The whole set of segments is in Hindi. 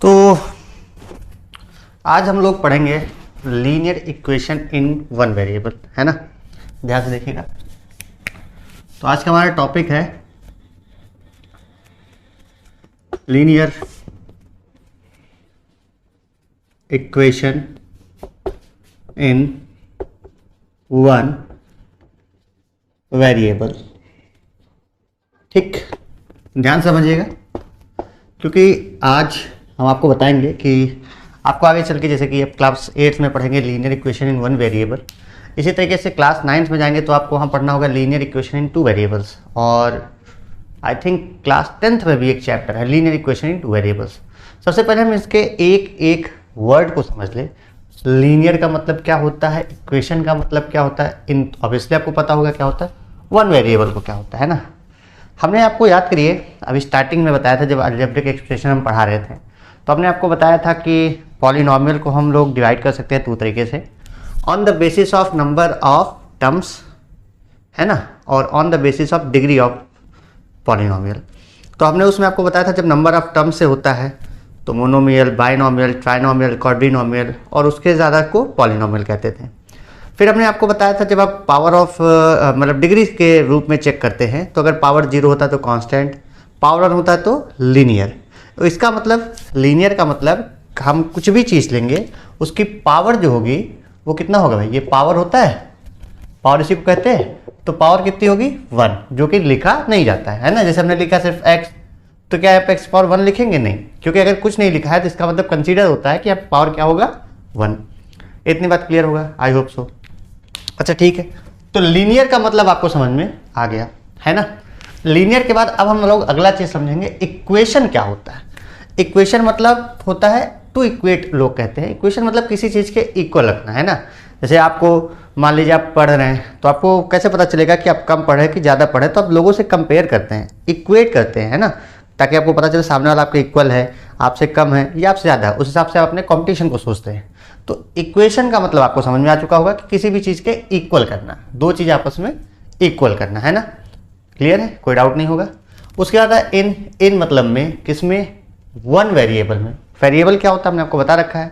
तो आज हम लोग पढ़ेंगे linear equation in one variable, है ना। ध्यान से देखिएगा। तो आज का हमारा टॉपिक है linear equation in one variable. ठीक, ध्यान समझिएगा, क्योंकि आज हम आपको बताएंगे कि आपको आगे चल के, जैसे कि आप क्लास 8 में पढ़ेंगे linear equation in one variable, इसी तरीके से क्लास 9 में जाएंगे तो आपको वहाँ पढ़ना होगा linear equation in two variables. और आई थिंक क्लास 10th में भी एक चैप्टर है linear equation in two variables. सबसे पहले हम इसके एक एक वर्ड को समझ लें। लीनियर का मतलब क्या होता है, इक्वेशन का मतलब क्या होता है, इन ऑब्वियसली आपको पता होगा क्या होता है, वन वेरिएबल को क्या होता है ना। हमने आपको याद करिए, अभी स्टार्टिंग में बताया था जब अलजेब्रिक एक्सप्रेशन हम पढ़ा रहे थे, तो हमने आपको बताया था कि पॉलिनोमियल को हम लोग डिवाइड कर सकते हैं दो तरीके से, on the basis of number of terms, है ना, और on the basis of degree of polynomial. तो हमने उसमें आपको बताया था जब नंबर ऑफ टर्म्स से होता है तो मोनोमियल, बाइनोमियल, ट्राइनोमियल, क्वाड्रिनोमियल, और उसके ज़्यादा को पॉलिनोमियल कहते थे। फिर हमने आपको बताया था जब आप पावर ऑफ मतलब डिग्री के रूप में चेक करते हैं तो अगर पावर 0 होता है तो कांस्टेंट, पावर 1 होता है तो लीनियर। तो इसका मतलब लीनियर का मतलब हम कुछ भी चीज़ लेंगे उसकी पावर जो होगी वो कितना होगा भाई, ये पावर होता है, पावर इसी को कहते हैं। तो पावर कितनी होगी 1, जो कि लिखा नहीं जाता है ना। जैसे हमने लिखा सिर्फ x, तो क्या आप x पावर 1 लिखेंगे? नहीं, क्योंकि अगर कुछ नहीं लिखा है तो इसका मतलब कंसीडर होता है कि आप पावर क्या होगा 1। इतनी बात क्लियर होगा, आई होप सो। अच्छा ठीक है, तो लीनियर का मतलब आपको समझ में आ गया, है ना। लीनियर के बाद अब हम लोग अगला चीज समझेंगे, इक्वेशन क्या होता है। इक्वेशन मतलब होता है टू इक्वेट, लोग कहते हैं। इक्वेशन मतलब किसी चीज के इक्वल रखना, है ना। जैसे आपको मान लीजिए आप पढ़ रहे हैं तो आपको कैसे पता चलेगा कि आप कम पढ़े कि ज़्यादा पढ़े, तो आप लोगों से कंपेयर करते हैं, इक्वेट करते हैं, है ना, ताकि आपको पता चले सामने वाला आपके इक्वल है, आपसे कम है या आपसे ज़्यादा है। उस हिसाब से आप अपने कॉम्पिटिशन को सोचते हैं। तो इक्वेशन का मतलब आपको समझ में आ चुका होगा कि किसी भी चीज़ के इक्वल करना, दो चीज़ आपस में इक्वल करना, है ना। क्लियर है, कोई डाउट नहीं होगा। उसके बाद इन मतलब में, किसमें, वन वेरिएबल में। वेरिएबल क्या होता है हमने आपको बता रखा है,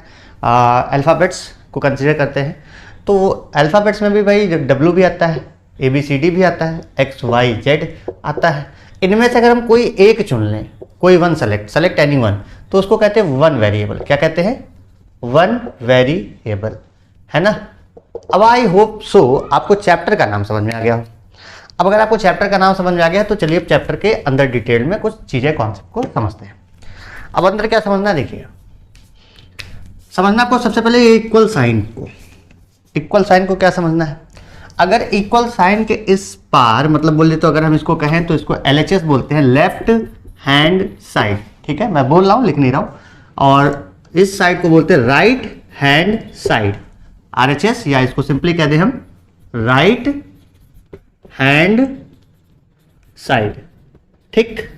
अल्फ़ाबेट्स को कंसिडर करते हैं। तो अल्फ़ाबेट्स में भी भाई W भी आता है, ABCD भी आता है, XYZ आता है। इनमें से अगर हम कोई एक चुन लें, कोई वन सेलेक्ट एनी वन, तो उसको कहते हैं वन वेरिएबल। क्या कहते हैं? वन वेरिएबल, है ना। अब आई होप सो आपको चैप्टर का नाम समझ में आ गया हो। अब अगर आपको चैप्टर का नाम समझ में आ गया तो चलिए अब चैप्टर के अंदर डिटेल में कुछ चीज़ें, कॉन्सेप्ट को समझते हैं। अब अंदर क्या समझना, देखिए समझना आपको सबसे पहले इक्वल साइन को। इक्वल साइन को क्या समझना है, अगर इक्वल साइन के इस पार, मतलब बोले तो अगर हम इसको कहें तो इसको LHS बोलते हैं, लेफ्ट हैंड साइड। ठीक है, मैं बोल रहा हूँ, लिख नहीं रहा हूँ। और इस साइड को बोलते हैं राइट हैंड साइड, RHS, या इसको सिंपली कह दें हम राइट हैंड साइड। ठीक,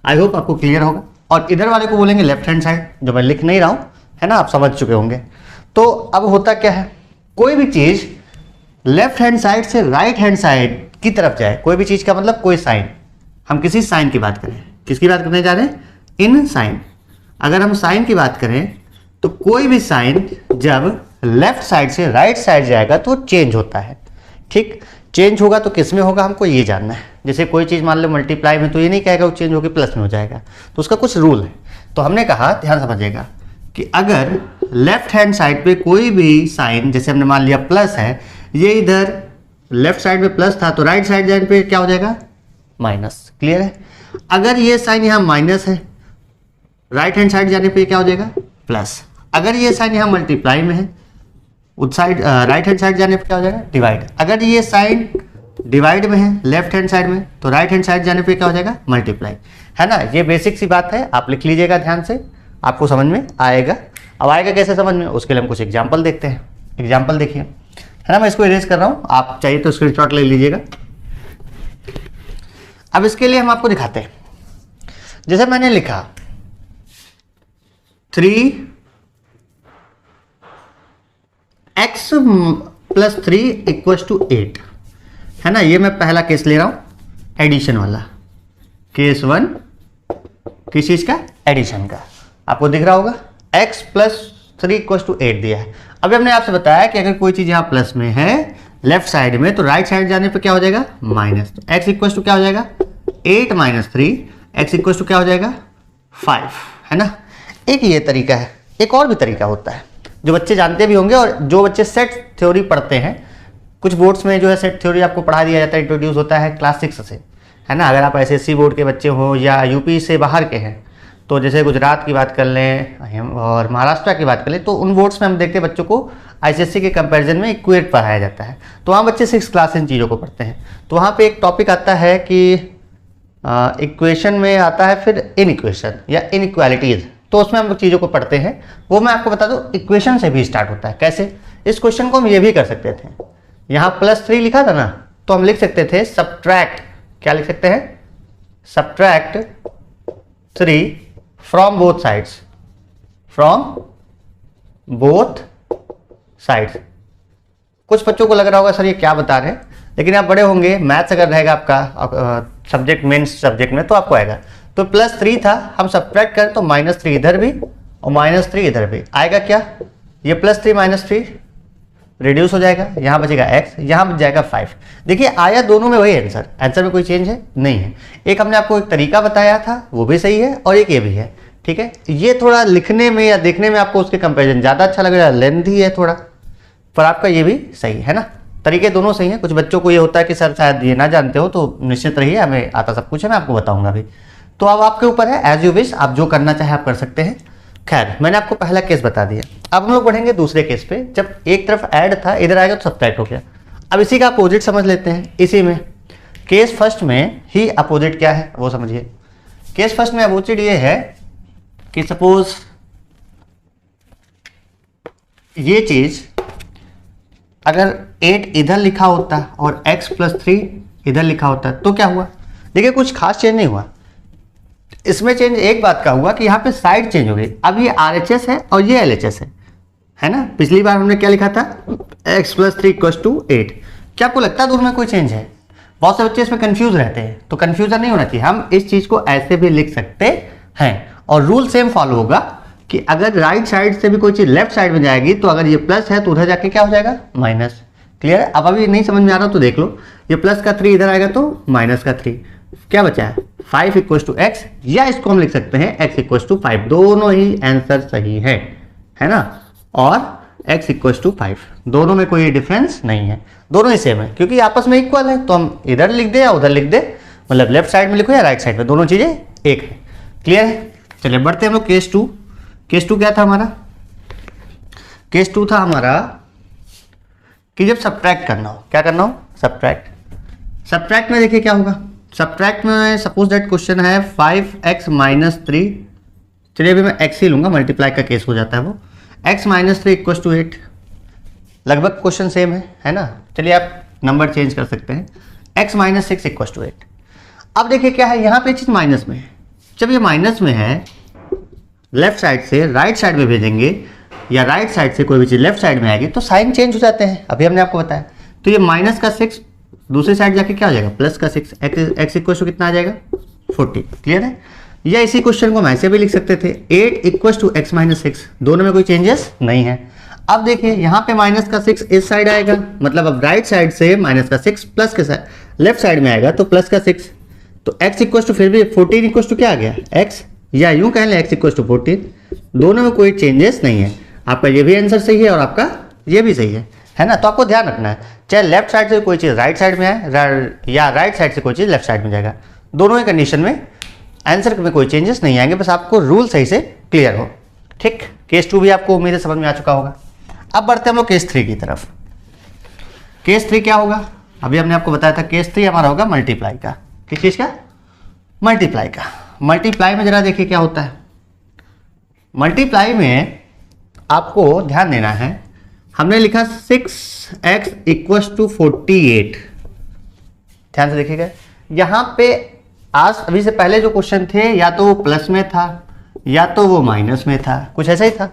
आई होप आपको क्लियर होगा। और इधर वाले को बोलेंगे लेफ्ट हैंड साइड, जो मैं लिख नहीं रहा हूँ, है ना, आप समझ चुके होंगे। तो अब होता क्या है, कोई भी चीज लेफ्ट हैंड साइड से राइट हैंड साइड की तरफ जाए, कोई भी चीज का मतलब कोई साइन, हम किसी साइन की बात करें, किसकी बात करने जा रहे हैं, इन साइन। अगर हम साइन की बात करें तो कोई भी साइन जब लेफ्ट साइड से राइट साइड जाएगा तो चेंज होता है। ठीक, चेंज होगा तो किस में होगा हमको ये जानना है। जैसे कोई चीज़ मान लो मल्टीप्लाई में, तो ये नहीं कहेगा वो चेंज होकर प्लस में हो जाएगा, तो उसका कुछ रूल है। तो हमने कहा, ध्यान समझिएगा, कि अगर लेफ्ट हैंड साइड पे कोई भी साइन, जैसे हमने मान लिया प्लस है, ये इधर लेफ्ट साइड में प्लस था तो राइट साइड जाने पे क्या हो जाएगा, माइनस। क्लियर है। अगर ये साइन यहाँ माइनस है, राइट हैंड साइड जाने पे क्या हो जाएगा, प्लस। अगर ये साइन यहाँ मल्टीप्लाई में है, उस साइड राइट हैंड साइड जाने पे क्या हो जाएगा, डिवाइड। अगर ये साइन डिवाइड में है लेफ्ट हैंड साइड में, तो राइट हैंड साइड जाने पे क्या हो जाएगा, मल्टीप्लाई, है ना। ये बेसिक सी बात है, आप लिख लीजिएगा ध्यान से, आपको समझ में आएगा। अब आएगा कैसे समझ में, उसके लिए हम कुछ एग्जाम्पल देखते हैं। एग्जाम्पल देखिए, है ना, मैं इसको इरेज कर रहा हूँ, आप चाहिए तो स्क्रीनशॉट ले लीजिएगा। अब इसके लिए हम आपको दिखाते हैं, जैसे मैंने लिखा 3x + 3 = 8, है ना। ये मैं पहला केस ले रहा हूं, एडिशन वाला, केस 1, किस चीज का, एडिशन का। आपको दिख रहा होगा, x प्लस 3 इक्वल टू 8 दिया है। अभी हमने आपसे बताया कि अगर कोई चीज़ यहाँ प्लस में है लेफ्ट साइड में, तो राइट साइड जाने पे क्या हो जाएगा, माइनस। तो x इक्वल टू क्या हो जाएगा, 8 माइनस 3, x इक्वल टू क्या हो जाएगा, 5, है ना। एक ये तरीका है, एक और भी तरीका होता है जो बच्चे जानते भी होंगे, और जो बच्चे सेट थ्योरी पढ़ते हैं, कुछ बोर्ड्स में जो है सेट थ्योरी आपको पढ़ा दिया जाता है, इंट्रोड्यूस होता है क्लास 6 से, है ना। अगर आप SSC बोर्ड के बच्चे हो या यूपी से बाहर के हैं, तो जैसे गुजरात की बात कर लें और महाराष्ट्र की बात कर लें, तो उन बोर्ड्स में हम देखते हैं बच्चों को ICSE के कंपैरिजन में इक्वेट पढ़ाया जाता है। तो वहाँ बच्चे 6 क्लास इन चीज़ों को पढ़ते हैं। तो वहाँ पे एक टॉपिक आता है कि इक्वेशन में आता है फिर इन इक्वेशन या इनइक्वालिटीज़, तो उसमें हम लोग चीज़ों को पढ़ते हैं। वो मैं आपको बता दूँ, इक्वेशन से भी स्टार्ट होता है। कैसे? इस क्वेश्चन को हम ये भी कर सकते थे, यहाँ +3 लिखा था ना, तो हम लिख सकते थे सब्ट्रैक्ट, क्या लिख सकते हैं, subtract 3 from both sides, from both sides. कुछ बच्चों को लग रहा होगा सर ये क्या बता रहे हैं, लेकिन आप बड़े होंगे, मैथ्स अगर रहेगा आपका सब्जेक्ट, मेन सब्जेक्ट में, तो आपको आएगा। तो +3 था, हम सब्ट्रैक्ट करें तो -3 इधर भी और -3 इधर भी आएगा। क्या ये +3 -3 रिड्यूस हो जाएगा, यहाँ बचेगा x, यहाँ बच जाएगा 5। देखिए आया दोनों में वही आंसर, आंसर में कोई चेंज है नहीं है। एक हमने आपको एक तरीका बताया था, वो भी सही है, और एक ये भी है, ठीक है। ये थोड़ा लिखने में या देखने में आपको उसके कंपैरिजन ज़्यादा अच्छा लग रहा है, लेंथी है थोड़ा, पर आपका ये भी सही है ना। तरीके दोनों सही हैं। कुछ बच्चों को ये होता है कि सर शायद ये ना जानते हो, तो निश्चित रहिए, हमें आता सब कुछ है, मैं आपको बताऊंगा अभी। तो अब आपके ऊपर है, एज यू विश, आप जो करना चाहे आप कर सकते हैं। खैर, मैंने आपको पहला केस बता दिया। अब हम लोग बढ़ेंगे दूसरे केस पे। जब एक तरफ ऐड था, इधर आएगा तो सब्ट्रैक्ट हो गया। अब इसी का अपोजिट समझ लेते हैं। इसी में केस फर्स्ट में ही अपोजिट क्या है वो समझिए। केस फर्स्ट में अपोजिट ये है कि सपोज ये चीज अगर 8 इधर लिखा होता और x + 3 इधर लिखा होता तो क्या हुआ। देखिए कुछ खास चेंज नहीं हुआ इसमें। चेंज एक बात का हुआ कि यहाँ पे साइड चेंज हो गई। अब ये RHS है और ये LHS है ना। पिछली बार हमने क्या लिखा था, x + 3 = 8। क्या आपको लगता है दोनों में कोई चेंज है? बहुत से बच्चे इसमें कंफ्यूज रहते हैं, तो कंफ्यूजन नहीं होना चाहिए। हम इस चीज को ऐसे भी लिख सकते हैं और रूल सेम फॉलो होगा कि अगर राइट साइड से भी कोई चीज लेफ्ट साइड में जाएगी तो अगर ये प्लस है तो उधर जाके क्या हो जाएगा, माइनस। क्लियर है? अब अभी नहीं समझ में आ रहा तो देख लो, ये प्लस का 3 इधर आएगा तो माइनस का 3, क्या बचा है 5 = x, या इसको हम लिख सकते हैं x = 5। दोनों ही आंसर सही है ना, और x = 5, दोनों में कोई डिफरेंस नहीं है, दोनों ही सेम है क्योंकि आपस में इक्वल है। तो हम इधर लिख दे या उधर लिख दे, मतलब लेफ्ट साइड में लिखो या राइट साइड में, दोनों चीजें एक है। क्लियर है? चलिए बढ़ते हैं हम लोग केस 2। केस 2 क्या था हमारा? केस 2 था हमारा कि जब सब्ट्रैक्ट करना हो, क्या करना हो, सब्ट्रैक्ट में देखिए क्या होगा। सब्ट्रैक्ट में सपोज दैट क्वेश्चन है 5x - 3, चलिए अभी मैं x ही लूंगा, मल्टीप्लाई का केस हो जाता है वो, x - 3 = 8। लगभग क्वेश्चन सेम है ना। चलिए आप नंबर चेंज कर सकते हैं, x - 6 = 8। अब देखिए क्या है, यहाँ पे चीज माइनस में है। जब ये माइनस में है, लेफ्ट साइड से राइट साइड में भेजेंगे या राइट साइड से कोई भी चीज लेफ्ट साइड में आएगी तो साइन चेंज हो जाते हैं, अभी हमने आपको बताया। तो ये माइनस का 6 दूसरी साइड जाके क्या हो जाएगा, प्लस का 6, x = कितना आ जाएगा, 40। क्लियर है? या इसी क्वेश्चन को हम ऐसे भी लिख सकते थे, 8 = x - 6, दोनों में कोई चेंजेस नहीं है। अब देखिए यहाँ पे माइनस का 6 इस साइड आएगा, मतलब अब राइट साइड से माइनस का 6 प्लस के साइड लेफ्ट साइड में आएगा तो प्लस का 6, तो x = फिर भी 14 = क्या आ गया, x, या यूं कह लें x = 14। दोनों में कोई चेंजेस नहीं है। आपका ये भी आंसर सही है और आपका ये भी सही है ना। तो आपको ध्यान रखना है, चाहे लेफ्ट साइड से कोई चीज़ राइट साइड में आए या राइट साइड से कोई चीज़ लेफ्ट साइड में जाएगा, दोनों ही कंडीशन में आंसर में कोई चेंजेस नहीं आएंगे, बस आपको रूल सही से क्लियर हो। ठीक, केस 2 भी आपको उम्मीद है समझ में आ चुका होगा। अब बढ़ते हैं हम लोग केस 3 की तरफ। केस 3 क्या होगा, अभी हमने आपको बताया था केस 3 हमारा होगा मल्टीप्लाई का। किस चीज़ का? मल्टीप्लाई का। मल्टीप्लाई में जरा देखिए क्या होता है। मल्टीप्लाई में आपको ध्यान देना है, हमने लिखा 6x = 48। ध्यान से देखिएगा, यहाँ पे आज अभी से पहले जो क्वेश्चन थे या तो वो प्लस में था या तो वो माइनस में था, कुछ ऐसा ही था।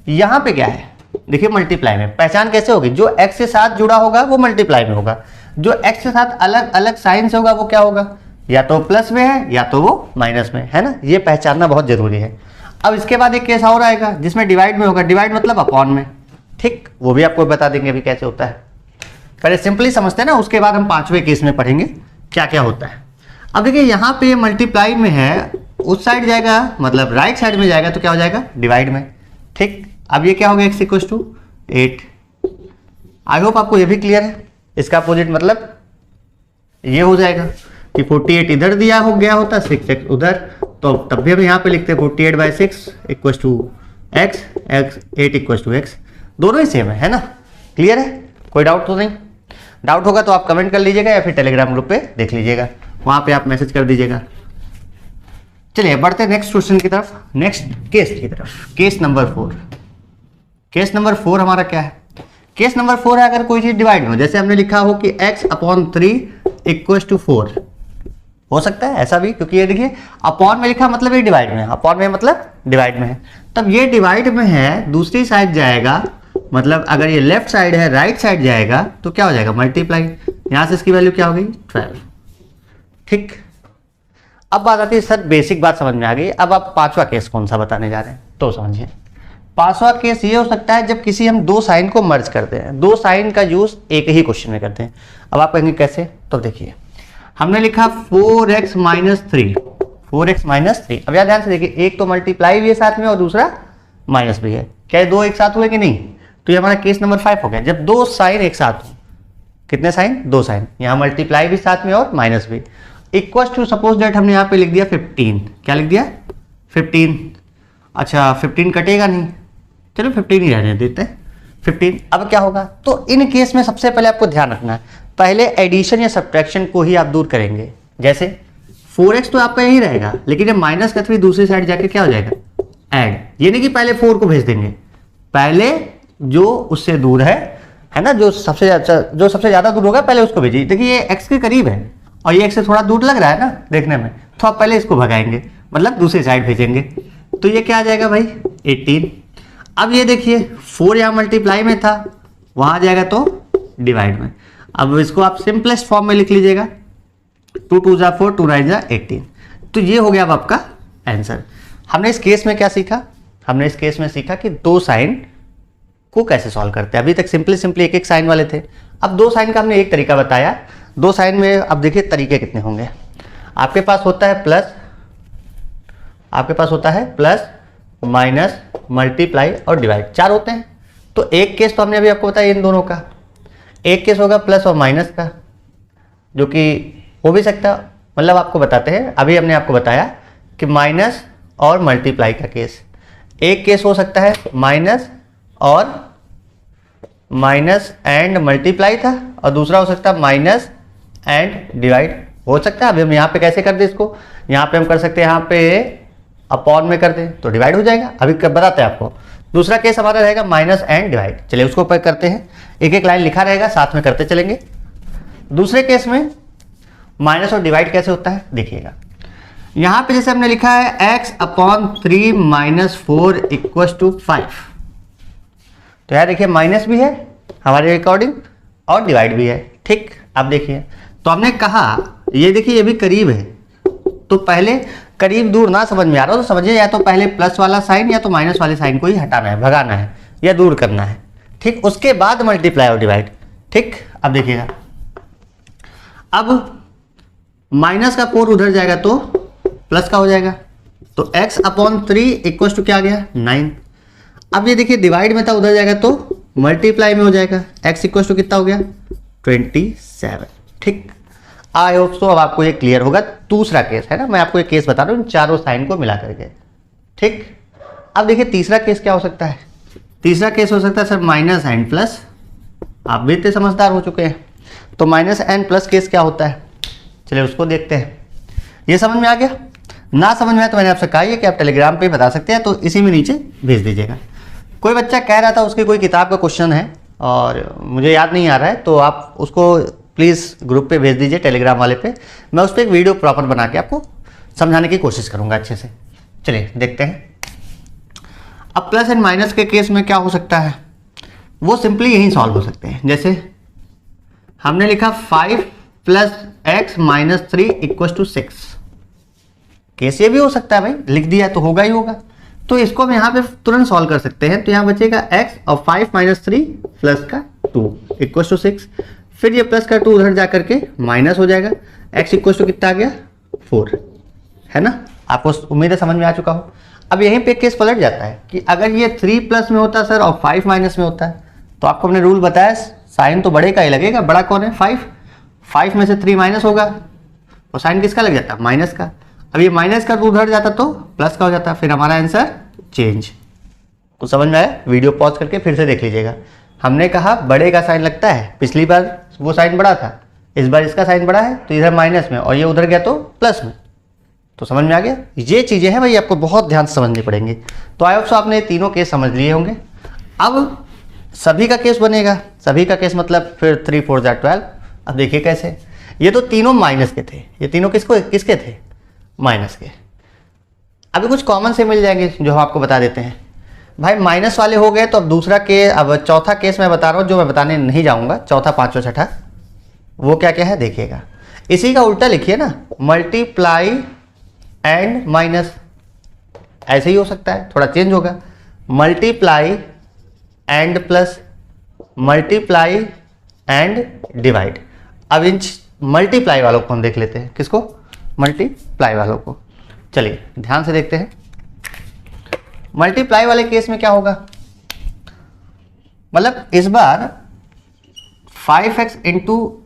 यहाँ पे क्या है देखिए, मल्टीप्लाई में पहचान कैसे होगी, जो x के साथ जुड़ा होगा वो मल्टीप्लाई में होगा, जो x के साथ अलग अलग साइन से होगा वो क्या होगा, या तो प्लस में है या तो वो माइनस में है ना। ये पहचानना बहुत जरूरी है। अब इसके बाद एक केस और आएगा जिसमें डिवाइड में होगा, डिवाइड मतलब अपॉन में, ठीक, वो भी आपको बता देंगे अभी कैसे होता है। पहले सिंपली समझते हैं ना, उसके बाद हम 5वें केस में पढ़ेंगे क्या क्या होता है। अब देखिए यहाँ पे मल्टीप्लाई में है, उस साइड जाएगा मतलब राइट साइड में जाएगा तो क्या हो जाएगा, डिवाइड में, ठीक। अब ये क्या हो गया, x equal to 8। I hope आपको ये भी क्लियर है। इसका अपोजिट मतलब ये हो जाएगा कि 48 इधर दिया हो गया होता, 6x उधर, तो तब भी हम यहाँ पे लिखते हैं 48/6 equal to x, 8 equal to x, दोनों ही सेम है ना, क्लियर है, कोई डाउट तो नहीं। डाउट होगा तो आप कमेंट कर लीजिएगा या फिर टेलीग्राम ग्रुप पे देख लीजिएगा, वहां पे आप मैसेज कर दीजिएगा। चलिए बढ़ते हैं नेक्स्ट क्वेश्चन की तरफ, नेक्स्ट केस की तरफ। Case number 4। केस नंबर 4 हमारा क्या है, केस नंबर 4 है अगर कोई चीज डिवाइड हो, जैसे हमने लिखा हो कि x/3 इक्वल टू 4, हो सकता है ऐसा भी, क्योंकि ये देखिए अपॉन में लिखा मतलब ये डिवाइड में है, अपॉन में मतलब डिवाइड में है, तब ये डिवाइड में है, दूसरी साइड जाएगा, मतलब अगर ये लेफ्ट साइड है राइट साइड जाएगा तो क्या हो जाएगा, मल्टीप्लाई, यहां से इसकी वैल्यू क्या हो गई 12, ठीक। अब बात आती है सर बेसिक बात समझ में आ गई, अब आप 5वां केस कौन सा बताने जा रहे हैं तो समझिए। 5वां केस ये हो सकता है जब किसी हम दो साइन को मर्ज करते हैं, दो साइन का यूज एक ही क्वेश्चन में करते हैं। अब आप कहेंगे कैसे, तो देखिए हमने लिखा 4x - 3, 4x - 3। अब यार ध्यान से देखिए, एक तो मल्टीप्लाई भी है साथ में और दूसरा माइनस भी है, क्या ये दो एक साथ हुए कि नहीं, तो ये हमारा केस नंबर 5 हो गया। जब दो साइन एक साथ हो, कितने साइन, दो साइन, यहाँ मल्टीप्लाई भी साथ में और माइनस भी, इक्वल टू सपोज दैट हमने यहाँ पे लिख दिया 15, क्या लिख दिया 15, अच्छा 15 कटेगा नहीं, चलो 15 ही रहने देते हैं 15। अब क्या होगा, तो इन केस में सबसे पहले आपको ध्यान रखना है, पहले एडिशन या सब्ट्रैक्शन को ही आप दूर करेंगे। जैसे 4x तो आपका यही रहेगा, लेकिन ये माइनस का 3 दूसरी साइड जाके क्या हो जाएगा, ऐड, ये नहीं कि पहले 4 को भेज देंगे, पहले जो उससे दूर है ना, जो सबसे ज्यादा दूर होगा पहले उसको भेजिए। देखिए ये x के करीब है और ये x से थोड़ा दूर लग रहा है ना देखने में, तो आप पहले इसको भगाएंगे, मतलब दूसरी साइड भेजेंगे, तो ये क्या आ जाएगा भाई 18। अब ये देखिए 4 यहाँ मल्टीप्लाई में था, वहां जाएगा तो डिवाइड में। अब इसको आप सिंपलेस्ट फॉर्म में लिख लीजिएगा, 2 2 जा 4, 2 9 जा 18, तो ये हो गया अब आपका आंसर। हमने इस केस में क्या सीखा, हमने इस केस में सीखा कि दो साइन को कैसे सॉल्व करते हैं। अभी तक सिंपली एक एक साइन वाले थे, अब दो साइन का हमने एक तरीका बताया। दो साइन में अब देखिए तरीके कितने होंगे, आपके पास होता है प्लस, आपके पास होता है प्लस, माइनस, मल्टीप्लाई और डिवाइड, 4 होते हैं। तो एक केस तो हमने अभी आपको बताया इन दोनों का, एक केस होगा प्लस और माइनस का, जो कि हो भी सकता, मतलब आपको बताते हैं, अभी हमने आपको बताया कि माइनस और मल्टीप्लाई का केस, एक केस हो सकता है माइनस और माइनस एंड मल्टीप्लाई था, और दूसरा हो सकता है माइनस एंड डिवाइड हो सकता है। अभी हम यहाँ पे कैसे कर दे इसको, यहाँ पे हम कर सकते हैं, यहाँ पे अपॉन में कर दें तो डिवाइड हो जाएगा, अभी बताते हैं आपको। दूसरा केस हमारा रहेगा माइनस एंड डिवाइड, चलिए उसको ऊपर करते हैं, एक एक लाइन लिखा रहेगा साथ में करते चलेंगे। दूसरे केस में माइनस और डिवाइड कैसे होता है देखिएगा, यहाँ पे जैसे हमने लिखा है x/3 - 4 इक्वल टू 5, तो यार देखिए माइनस भी है हमारे अकॉर्डिंग और डिवाइड भी है, ठीक। अब देखिए तो हमने कहा ये देखिए ये भी करीब है, तो पहले करीब दूर ना समझ में आ रहा हो तो समझिए या तो पहले प्लस वाला साइन या तो माइनस वाले साइन को ही हटाना है, भगाना है या दूर करना है, ठीक। उसके बाद मल्टीप्लाई और डिवाइड, ठीक। अब देखिएगा, अब माइनस का 4 उधर जाएगा तो प्लस का हो जाएगा, तो x/3 इक्वल टू क्या आ गया 9। अब ये देखिए डिवाइड में था, उधर जाएगा तो मल्टीप्लाई में हो जाएगा, x इक्वल टू कितना हो गया 27, ठीक। आई होप सो अब आपको ये क्लियर होगा। दूसरा केस है ना, मैं आपको एक केस बता रहा हूँ इन चारों साइन को मिला करके, ठीक। अब देखिए तीसरा केस क्या हो सकता है, तीसरा केस हो सकता है सर माइनस एंड प्लस, आप भी इतने समझदार हो चुके हैं, तो माइनस एंड प्लस केस क्या होता है, चलिए उसको देखते हैं। ये समझ में आ गया, ना समझ में आया तो मैंने आपसे कहा कि आप टेलीग्राम पे बता सकते हैं, तो इसी में नीचे भेज दीजिएगा। कोई बच्चा कह रहा था उसकी कोई किताब का क्वेश्चन है और मुझे याद नहीं आ रहा है, तो आप उसको प्लीज़ ग्रुप पे भेज दीजिए टेलीग्राम वाले पे, मैं उस पर एक वीडियो प्रॉपर बना के आपको समझाने की कोशिश करूँगा अच्छे से। चलिए देखते हैं। अब प्लस एंड माइनस के केस में क्या हो सकता है, वो सिंपली यही सॉल्व हो सकते हैं। जैसे हमने लिखा 5 + x - 3 इक्वल टू 6, केस ये भी हो सकता है भाई, लिख दिया तो होगा ही होगा, तो इसको हम यहाँ पे तुरंत सॉल्व कर सकते हैं। तो यहाँ बचेगा x और 5 माइनस 3 प्लस का 2 इक्वल टू 6। फिर ये प्लस का 2 उधर जा करके माइनस हो जाएगा। x इक्वल टू कितना आ गया 4, है ना। आपको उम्मीद है समझ में आ चुका हो। अब यहीं पे केस पलट जाता है कि अगर ये 3 प्लस में होता सर और 5 माइनस में होता है, तो आपको हमने रूल बताया साइन तो बड़े का ही लगेगा। बड़ा कौन है 5 में से 3 माइनस होगा और साइन किसका लग जाता माइनस का। अब ये माइनस का उधर जाता तो प्लस का हो जाता, फिर हमारा आंसर चेंज। तो समझ में आया? वीडियो पॉज करके फिर से देख लीजिएगा। हमने कहा बड़े का साइन लगता है, पिछली बार वो साइन बड़ा था, इस बार इसका साइन बड़ा है तो इधर माइनस में और ये उधर गया तो प्लस में। तो समझ में आ गया? ये चीज़ें हैं भाई आपको बहुत ध्यान से समझनी पड़ेंगी। तो आई होप सो आपने तीनों केस समझ लिए होंगे। अब सभी का केस बनेगा, सभी का केस मतलब फिर 3 4 12। अब देखिए कैसे, ये तो तीनों माइनस के थे, ये तीनों किसके थे माइनस के। अभी कुछ कॉमन से मिल जाएंगे जो हम आपको बता देते हैं। भाई माइनस वाले हो गए तो अब दूसरा केस, अब चौथा केस मैं बता रहा हूँ जो मैं बताने नहीं जाऊँगा, चौथा पाँचवा छठा वो क्या क्या है देखिएगा। इसी का उल्टा लिखिए ना, मल्टीप्लाई एंड माइनस, ऐसे ही हो सकता है, थोड़ा चेंज होगा। Multiply and plus, multiply and divide. अब इन मल्टीप्लाई वालों को हम देख लेते हैं। किसको? मल्टीप्लाई वालों को। चलिए ध्यान से देखते हैं। मल्टीप्लाई वाले केस में क्या होगा, मतलब इस बार 5x इंटू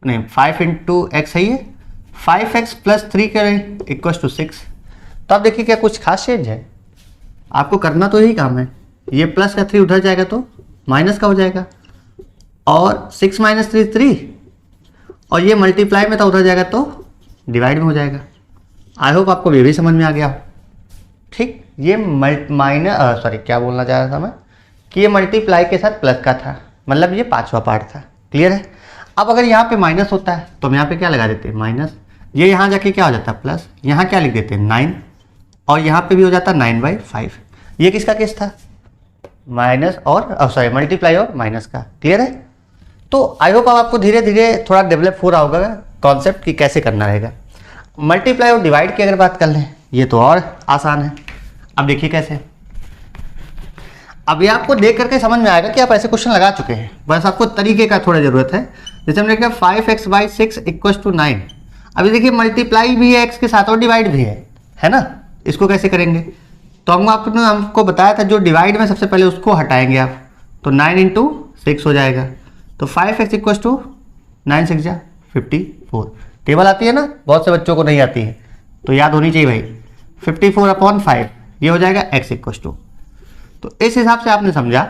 नहीं 5 इंटू एक्स है ये 5x प्लस 3 करें इक्वल टू 6। तो आप देखिए क्या कुछ खास चेंज है, आपको करना तो यही काम है। ये प्लस का 3 उधर जाएगा तो माइनस का हो जाएगा, और 6 माइनस 3 3, और ये मल्टीप्लाई में था उधर जाएगा तो डिवाइड में हो जाएगा। आई होप आपको ये भी समझ में आ गया हो। ठीक, ये क्या बोलना चाह रहा था मैं कि ये मल्टीप्लाई के साथ प्लस का था, मतलब ये पांचवा पार्ट था। क्लियर है? अब अगर यहाँ पे माइनस होता है तो हम यहाँ पे क्या लगा देते हैं माइनस, ये यहाँ जाके क्या हो जाता है प्लस, यहाँ क्या लिख देते हैं 9, और यहाँ पे भी हो जाता है 9/5। ये किसका केस था? माइनस और मल्टीप्लाई और माइनस का। क्लियर है? तो आई होप अब आपको धीरे धीरे थोड़ा डेवलप हो रहा होगा कॉन्सेप्ट कि कैसे करना रहेगा। मल्टीप्लाई और डिवाइड की अगर बात कर लें, ये तो और आसान है। अब देखिए कैसे, अभी आपको देख करके समझ में आएगा कि आप ऐसे क्वेश्चन लगा चुके हैं, बस आपको तरीके का थोड़ा जरूरत है। जैसे हमने कहा 5x/6 इक्वल टू 9। अभी देखिए मल्टीप्लाई भी है x के साथ और डिवाइड भी है ना। इसको कैसे करेंगे? तो हमको बताया था जो डिवाइड में सबसे पहले उसको हटाएंगे आप, तो 9 इंटू 6 हो जाएगा। तो 5x इक्वल टू 9 6 जा 54। टेबल आती है ना, बहुत से बच्चों को नहीं आती है तो याद होनी चाहिए भाई। 54/5 ये हो जाएगा x इक्वल टू। तो इस हिसाब से आपने समझा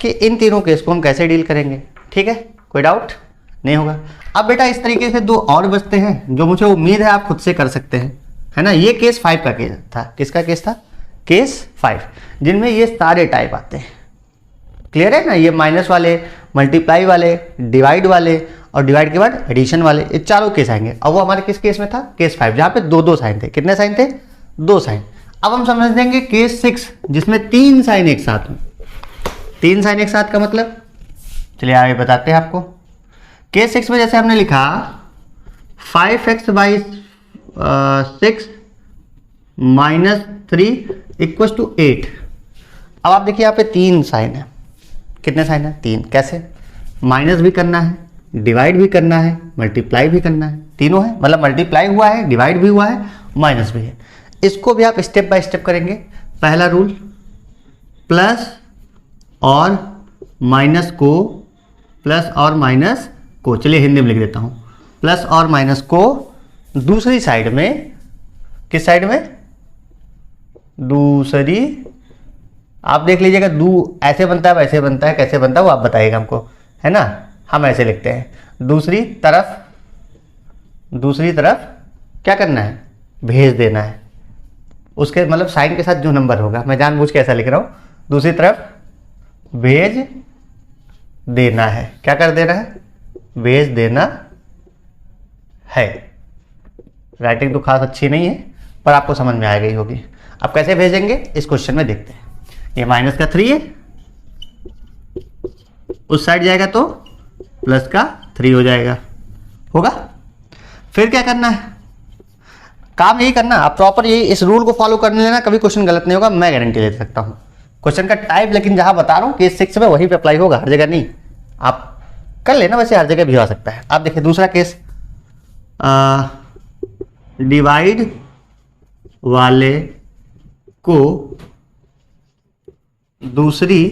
कि इन तीनों केस को हम कैसे डील करेंगे। ठीक है, कोई डाउट नहीं होगा। अब बेटा इस तरीके से 2 और बचते हैं जो मुझे उम्मीद है आप खुद से कर सकते हैं, है ना। ये केस 5 का केस था। किसका केस था? केस 5, जिनमें ये सारे टाइप आते हैं। क्लियर है ना? ये माइनस वाले, मल्टीप्लाई वाले, डिवाइड वाले और डिवाइड के बाद एडिशन वाले, ये चारों केस आएंगे। अब वो हमारे किस केस में था? केस 5, जहाँ पे 2 साइन थे। कितने साइन थे? 2 साइन। अब हम समझ देंगे केस 6 जिसमें 3 साइन एक साथ में। 3 साइन एक साथ का मतलब, चलिए आगे बताते हैं आपको। केस 6 में जैसे हमने लिखा 5x/6 माइनस 3 इक्वल टू 8। अब आप देखिए यहाँ पे 3 साइन है। कितने साइन है? 3। कैसे? माइनस भी करना है, डिवाइड भी करना है, मल्टीप्लाई भी करना है। तीनों है, मतलब मल्टीप्लाई हुआ है, डिवाइड भी हुआ है, माइनस भी है। इसको भी आप स्टेप बाय स्टेप करेंगे। पहला रूल, प्लस और माइनस को, प्लस और माइनस को, चलिए हिंदी में लिख देता हूं, प्लस और माइनस को दूसरी साइड में, किस साइड में? दूसरी, आप देख लीजिएगा, ऐसे बनता है वैसे बनता है, कैसे बनता है वो आप बताइएगा हमको, है ना। हम ऐसे लिखते हैं, दूसरी तरफ क्या करना है? भेज देना है। उसके मतलब साइन के साथ जो नंबर होगा, मैं जानबूझ के ऐसा लिख रहा हूं, दूसरी तरफ भेज देना है। क्या कर देना है? भेज देना है। राइटिंग तो खास अच्छी नहीं है पर आपको समझ में आ गई होगी। अब कैसे भेजेंगे इस क्वेश्चन में देखते हैं। ये माइनस का 3 है, उस साइड जाएगा तो प्लस का 3 हो जाएगा, होगा। फिर क्या करना है? काम यही करना, आप प्रॉपर यही इस रूल को फॉलो करने लेना, कभी क्वेश्चन गलत नहीं होगा, मैं गारंटी दे सकता हूँ। क्वेश्चन का टाइप लेकिन जहां बता रहा हूँ केस 6 में वहीं पे अप्लाई होगा, हर जगह नहीं। आप कर लेना, वैसे हर जगह भी हो सकता है। आप देखिए दूसरा केस, डिवाइड वाले को दूसरी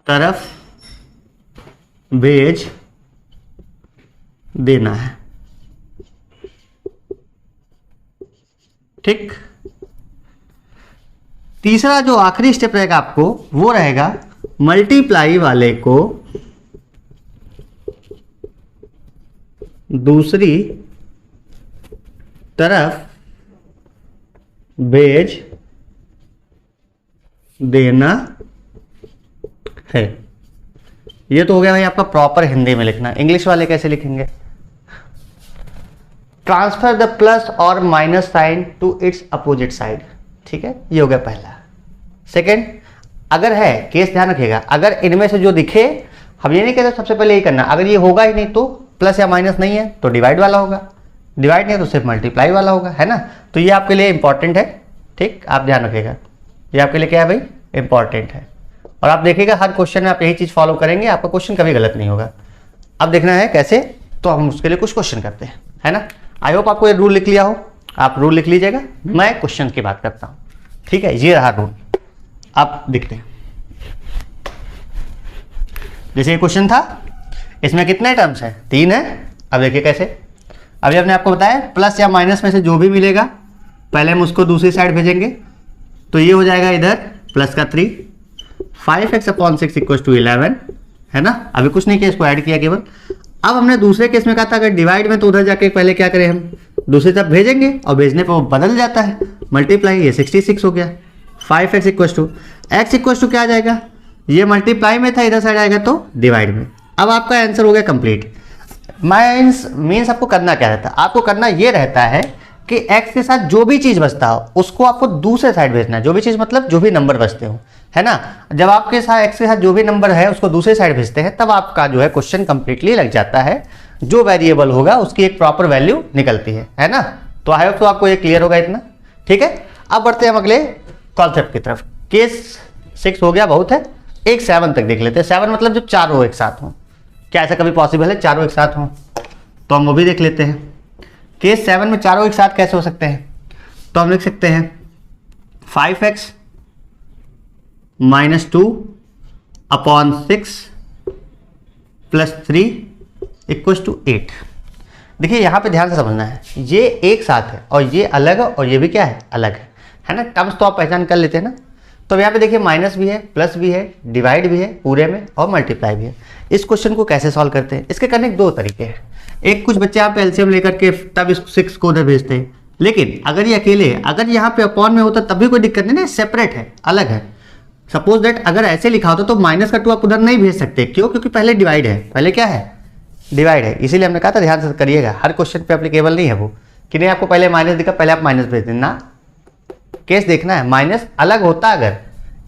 तरफ भेज देना है, ठीक। तीसरा जो आखिरी स्टेप रहेगा आपको वो रहेगा मल्टीप्लाई वाले को दूसरी तरफ भेज देना है। ये तो हो गया भाई आपका प्रॉपर हिंदी में लिखना। इंग्लिश वाले कैसे लिखेंगे? ट्रांसफर द प्लस और minus sign to it's opposite side, ठीक है, ये हो गया पहला। सेकंड, अगर है केस ध्यान रखिएगा, अगर इनमें से जो दिखे, हम ये नहीं कहते सबसे पहले यही करना, अगर ये होगा ही नहीं तो प्लस या माइनस नहीं है तो डिवाइड वाला होगा, डिवाइड नहीं है तो सिर्फ मल्टीप्लाई वाला होगा, है ना। तो ये आपके लिए इंपॉर्टेंट है, ठीक, आप ध्यान रखिएगा, ये आपके लिए क्या है भाई, इंपॉर्टेंट है। और आप देखिएगा हर क्वेश्चन में आप यही चीज फॉलो करेंगे, आपका क्वेश्चन कभी गलत नहीं होगा। अब देखना है कैसे, तो हम उसके लिए कुछ क्वेश्चन करते हैं, है ना। आई होप आपको ये रूल लिख लिया हो, आप रूल लिख लीजिएगा, मैं क्वेश्चन की बात करता हूं, ठीक है। ये रहा रूल, आप देखते हैं। जैसे ये क्वेश्चन था, इसमें कितने टर्म्स हैं, 3 है। अब देखिए कैसे, अभी हमने आपको बताया प्लस या माइनस में से जो भी मिलेगा पहले हम उसको दूसरी साइड भेजेंगे, तो ये हो जाएगा इधर प्लस का 3, 5x/6 = 11, है ना। अभी कुछ नहीं किया, इसको ऐड किया केवल। अब हमने दूसरे केस में कहा था अगर डिवाइड में तो उधर जाके पहले क्या करें, हम दूसरी तरफ भेजेंगे और भेजने पर वो बदल जाता है, मल्टीप्लाई, ये 66 हो गया। 5x = क्या आ जाएगा, ये मल्टीप्लाई में था, इधर साइड आएगा तो डिवाइड में। अब आपका आंसर हो गया कंप्लीट। मीन्स आपको करना क्या रहता है, आपको करना ये रहता है कि x के साथ जो भी चीज बचता हो उसको आपको दूसरे साइड भेजना है। जो भी चीज मतलब जो भी नंबर बचते हो, है ना। जब आपके साथ x के साथ जो भी नंबर है उसको दूसरे साइड भेजते हैं तब आपका जो है क्वेश्चन कंप्लीटली लग जाता है। जो वेरिएबल होगा उसकी एक प्रॉपर वैल्यू निकलती है ना। तो आई होप तो आपको ये क्लियर होगा इतना, ठीक है। अब बढ़ते हैं हम अगले कॉन्सेप्ट की तरफ। केस 6 हो गया, बहुत है, एक 7 तक देख लेते हैं। 7 मतलब जब चारों एक साथ हों, क्या ऐसा कभी पॉसिबल है चारों एक साथ हों, तो हम वो भी देख लेते हैं। केस 7 में चारों एक साथ कैसे हो सकते हैं, तो हम लिख सकते हैं 5x - 2/6 + 3 = 8। देखिए यहाँ पे ध्यान से समझना है, ये एक साथ है और ये अलग है और ये भी क्या है, अलग है ना। टर्म्स तो आप पहचान कर लेते हैं ना। तो यहाँ पे देखिए माइनस भी है, प्लस भी है, डिवाइड भी है पूरे में और मल्टीप्लाई भी है। इस क्वेश्चन को कैसे सॉल्व करते हैं, इसके करने के 2 तरीके हैं। एक, कुछ बच्चे यहाँ पे एलसीएम लेकर के तब इस 6 को उधर भेजते हैं, लेकिन अगर ये अकेले है, अगर यहाँ पे अपॉन में होता तब भी कोई दिक्कत नहीं, सेपरेट है, अलग है। सपोज दैट अगर ऐसे लिखा होता तो माइनस का 2 आप उधर नहीं भेज सकते, क्यों, क्योंकि पहले डिवाइड है, पहले क्या है, डिवाइड है। इसीलिए हमने कहा था ध्यान से करिएगा, हर क्वेश्चन पे एप्लीकेबल नहीं है वो कि नहीं आपको पहले माइनस दिखा पहले आप माइनस भेज देना। केस देखना है, माइनस अलग होता, अगर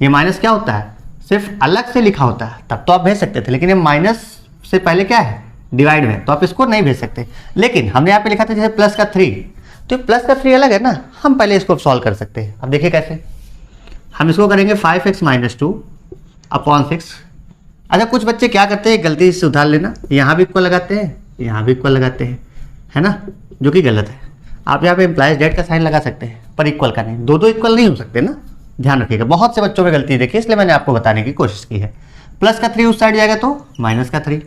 ये माइनस क्या होता है, सिर्फ अलग से लिखा होता है तब तो आप भेज सकते थे, लेकिन ये माइनस से पहले क्या है, डिवाइड में, तो आप इसको नहीं भेज सकते। लेकिन हमने यहाँ पे लिखा था जैसे प्लस का 3, तो प्लस का 3 अलग है ना, हम पहले इसको सॉल्व कर सकते हैं। अब देखिए कैसे, हम इसको करेंगे 5x - 2/6। अच्छा, कुछ बच्चे क्या करते हैं, गलती से उधार लेना, यहाँ भी इक्वल लगाते हैं, यहाँ भी इक्वल लगाते हैं, है ना, जो कि गलत है। आप यहाँ पे इम्प्लाइज डेट का साइन लगा सकते हैं पर इक्वल का नहीं, दो इक्वल नहीं हो सकते ना, ध्यान रखिएगा। बहुत से बच्चों में गलती देखिए, इसलिए मैंने आपको बताने की कोशिश की है। प्लस का 3 उस साइड जाएगा तो माइनस का 3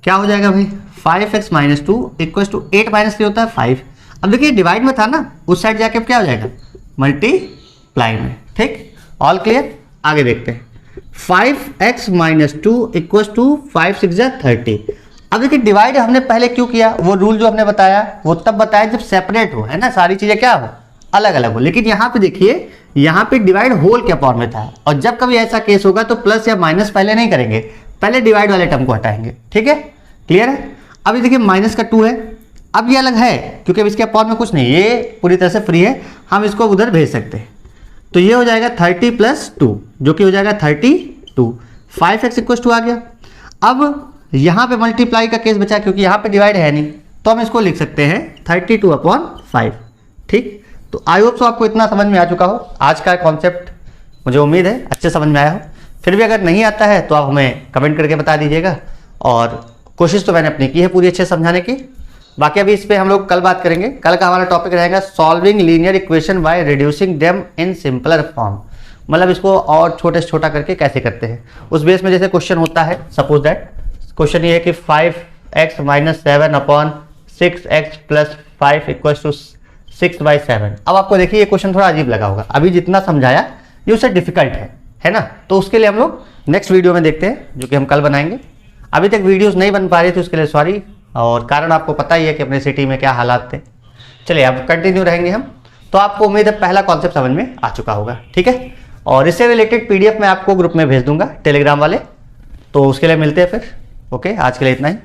क्या हो जाएगा भाई, 5x - 2 = 8 - 3 होता है 5। अब देखिए डिवाइड में था ना, उस साइड जाके क्या हो जाएगा, मल्टीप्लाई में, ठीक। ऑल क्लियर, आगे देखते हैं। 5x - 2 = 5 × 6 = 30। अब देखिए डिवाइड हमने पहले क्यों किया, वो रूल जो हमने बताया वो तब बताया जब सेपरेट हो, है ना, सारी चीजें क्या हो, अलग अलग हो। लेकिन यहाँ पे देखिए, यहाँ पे डिवाइड होल के फॉर्म में था, और जब कभी ऐसा केस होगा तो प्लस या माइनस पहले नहीं करेंगे, पहले डिवाइड वाले टर्म को हटाएंगे, ठीक है, क्लियर है। अभी देखिए माइनस का 2 है, अब ये अलग है क्योंकि अब इसके फॉर्म में कुछ नहीं, ये पूरी तरह से फ्री है, हम इसको उधर भेज सकते हैं। तो ये हो जाएगा 30 + 2 जो कि हो जाएगा 32। 5x = 2 आ गया। अब यहाँ पे मल्टीप्लाई का केस बचा क्योंकि यहाँ पे डिवाइड है नहीं, तो हम इसको लिख सकते हैं 32/5। ठीक, तो आई होप सो आपको इतना समझ में आ चुका हो। आज का कॉन्सेप्ट मुझे उम्मीद है अच्छे समझ में आया हो। फिर भी अगर नहीं आता है तो आप हमें कमेंट करके बता दीजिएगा, और कोशिश तो मैंने अपनी की है पूरी अच्छे समझाने की। बाकी अभी इस पर हम लोग कल बात करेंगे। कल का हमारा टॉपिक रहेगा solving linear equation by reducing them in simpler form, मतलब इसको और छोटे से छोटा करके कैसे करते हैं उस बेस में। जैसे क्वेश्चन होता है, सपोज दैट क्वेश्चन ये है कि 5x - 7/6x + 5 = 6/7। अब आपको देखिए ये क्वेश्चन थोड़ा अजीब लगा होगा, अभी जितना समझाया ये उससे डिफिकल्ट है ना। तो उसके लिए हम लोग नेक्स्ट वीडियो में देखते हैं, जो कि हम कल बनाएंगे। अभी तक वीडियोस नहीं बन पा रही थी, उसके लिए सॉरी, और कारण आपको पता ही है कि अपने सिटी में क्या हालात थे। चलिए अब कंटिन्यू रहेंगे हम। तो आपको उम्मीद है पहला कॉन्सेप्ट समझ में आ चुका होगा, ठीक है। और इससे रिलेटेड PDF मैं आपको ग्रुप में भेज दूंगा, टेलीग्राम वाले। तो उसके लिए मिलते हैं फिर। ओके, आज के लिए इतना ही।